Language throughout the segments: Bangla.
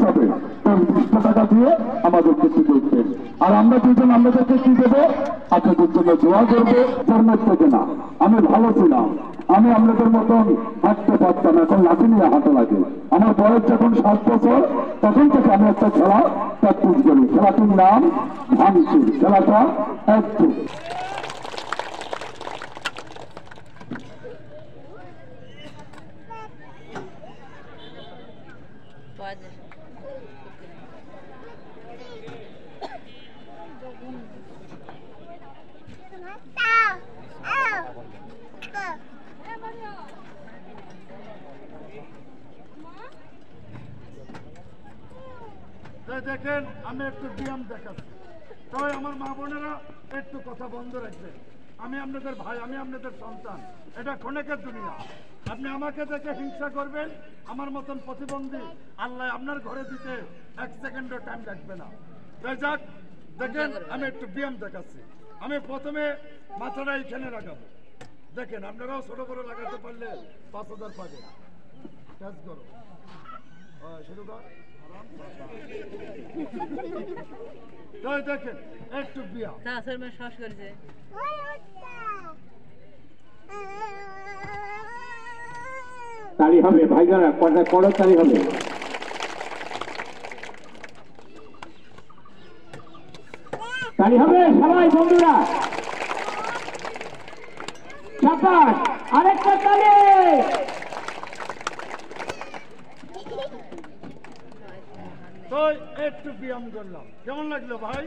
হিসাবে 200 টাকা দিয়ে আমাদেরকে সুযোগ দেন। আর আমরা দুজন আপনাদেরকে কি দেবো? আপনাদের জন্য দোয়া করবো। জন্মের থেকে না, আমি ভালো ছিলাম, আমি আপনাদের মতন হাঁটতে পারতাম, এখন লাঠি নিয়ে হাঁটা লাগে। আমার বয়স যখন 7 বছর, তখন থেকে আমি একটা খেলা প্র্যাকটিস করি। খেলাটির নাম ভাঙচুর। খেলাটা একটু দেখেন, আমি একটু ব্যায়াম দেখাচ্ছি, তবে আমার মা বোনেরা একটু কথা বন্ধ রাখবেন। আমি আপনাদের ভাই, আমি আপনাদের সন্তান, এটা ক্ষণিকের দুনিয়া। আপনি আমাকে দেখে হিংসা করবেন, আমার মতন প্রতিবন্ধী আল্লাহ আপনার ঘরে দিতে 1 সেকেন্ডও টাইম লাগবে না। তাই যাক, দেখেন আমি একটু ব্যায়াম দেখাচ্ছি। আমি প্রথমে মাথাটা এইখানে লাগাবো। দেখেন, আপনারাও ছোট করে লাগাতে পারলে 5000 পাবে। কাজ করো, শুরু কর। দেখেন একটু ব্যায়াম। শ্বাস করেছে, তালি হবে ভাইজারা, করো তালি হবে। তালি হবে সবাই বন্ধুরা, চাপাস, আরেকটা তালি। তো একটু ব্যায়াম করলাম, কেমন লাগলো ভাই?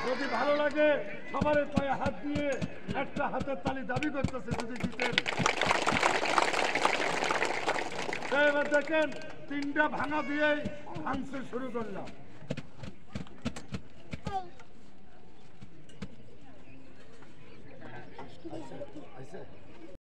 যদি ভালো লাগে সবার পায়ে হাত দিয়ে একটা হাতের তালি দাবি করতেছে যদি জিতেন। এবার দেখেন 3টা ভাঙা দিয়ে ভাঙতে শুরু করলাম।